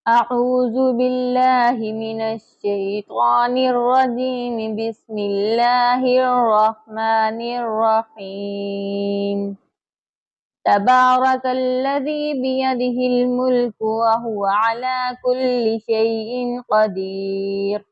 أعوذ بالله من الشيطان الرجيم. بسم الله الرحمن الرحيم. تبارك الذي بيده الملك وهو على كل شيء قدير.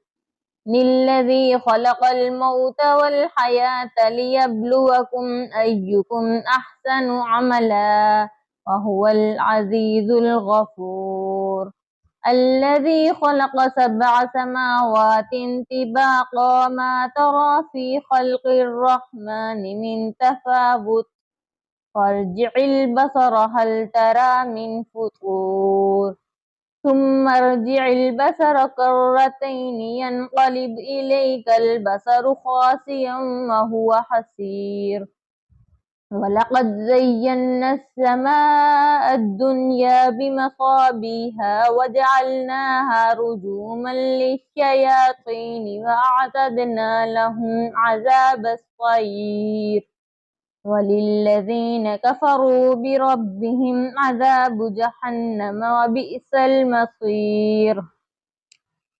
الذي خلق الموت والحياة ليبلوكم أيكم أحسن عملا وهو العزيز الغفور. الذي خلق 7 سماوات طباقا ما ترى في خلق الرحمن من تفاوت فارجع البصر هل ترى من فطور ثم ارجع البصر كرتين ينقلب إليك البصر خاسئا وهو حسير. ولقد زينا السماء الدنيا بمصابيح وجعلناها رجوما للشياطين وأعتدنا لهم عذاب السعير. وللذين كفروا بربهم عذاب جهنم وبئس المصير.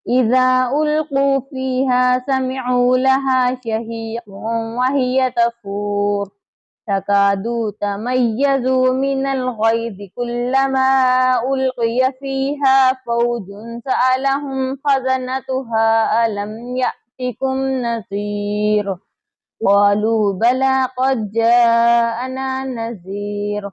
إذا ألقوا فيها سمعوا لها شهيقا وهي تفور تكاد تميز من الغيظ كلما ألقي فيها فوج سألهم خزنتها ألم يأتكم نذير قالوا بلى قد جاءنا نذير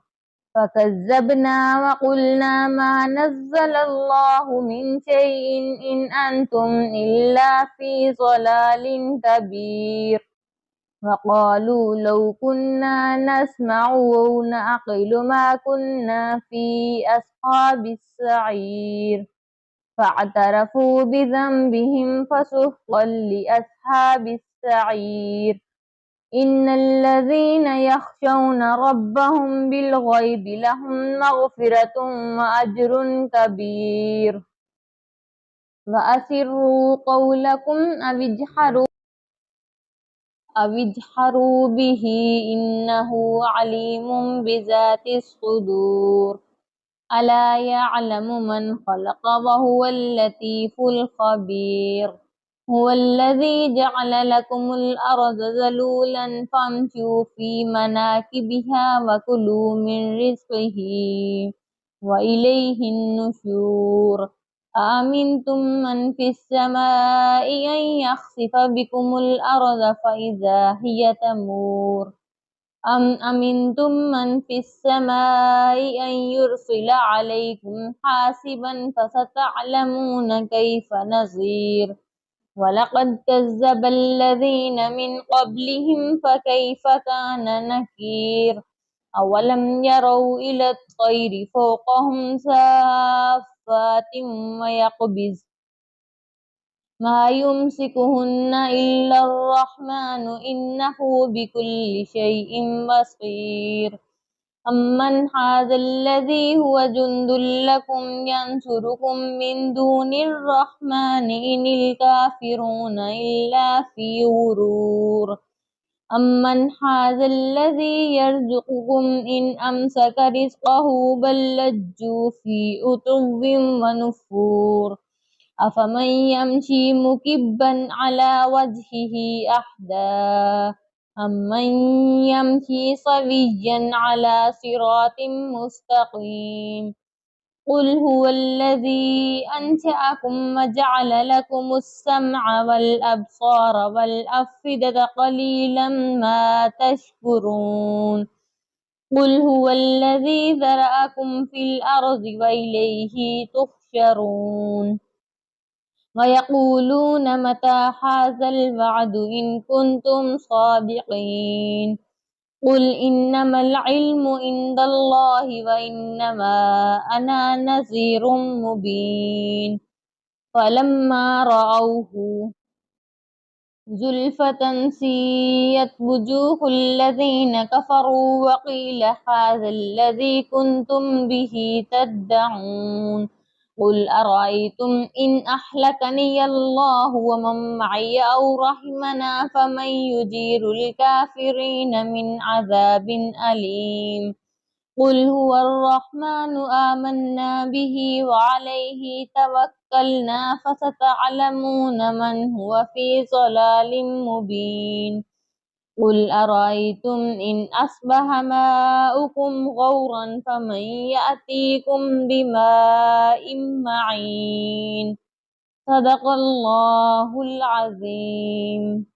فكذبنا وقلنا ما نزل الله من شيء إن أنتم إلا في ضلال كبير. وقالوا لو كنا نسمع أو نعقل ما كنا في أصحاب السعير. فاعترفوا بذنبهم فسحقا لأصحاب السعير. إن الذين يخشون ربهم بالغيب لهم مغفرة وأجر كبير. وأسروا قولكم أو اجهروا به إنه عليم بذات الصدور. ألا يعلم من خلق وهو اللطيف الخبير. هو الذي جعل لكم الأرض ذلولا فامشوا في مناكبها وكلوا من رزقه وإليه النشور. أأمنتم من في السماء أن يخسف بكم الأرض فإذا هي تمور أم أمنتم من في السماء أن يرسل عليكم حاسبا فستعلمون كيف نذير. ولقد كذب الذين من قبلهم فكيف كان نكير. أولم يروا إلى الطير فوقهم صافات ويقبض ما يمسكهن إلا الرحمن إنه بكل شيء بصير. أمن هذا الذي هو جند لكم ينصركم من دون الرحمن إن الكافرون إلا في غرور. أمن هذا الذي يرزقكم إن أمسك رزقه بل لجوا في عتو ونفور. أفمن يمشي مكبا على وجهه أهدى أمن يمشي سويا على صراط مستقيم. قل هو الذي أنشأكم وجعل لكم السمع والأبصار والأفئدة قليلا ما تشكرون. قل هو الذي ذرأكم في الأرض وإليه تحشرون. ويقولون متى هذا الوعد إن كنتم صادقين. قل إنما العلم عند الله وإنما أنا نذير مبين. فلما رأوه زلفة سيئت وجوه الذين كفروا وقيل هذا الذي كنتم به تدعون. قل أرأيتم إن أهلكني الله ومن معي أو رحمنا فمن يجير الكافرين من عذاب أليم. قل هو الرحمن آمنا به وعليه توكلنا فستعلمون من هو في ضلال مبين قل أرأيتم إن أصبح ماؤكم غورا فمن يأتيكم بماء معين صدق الله العظيم.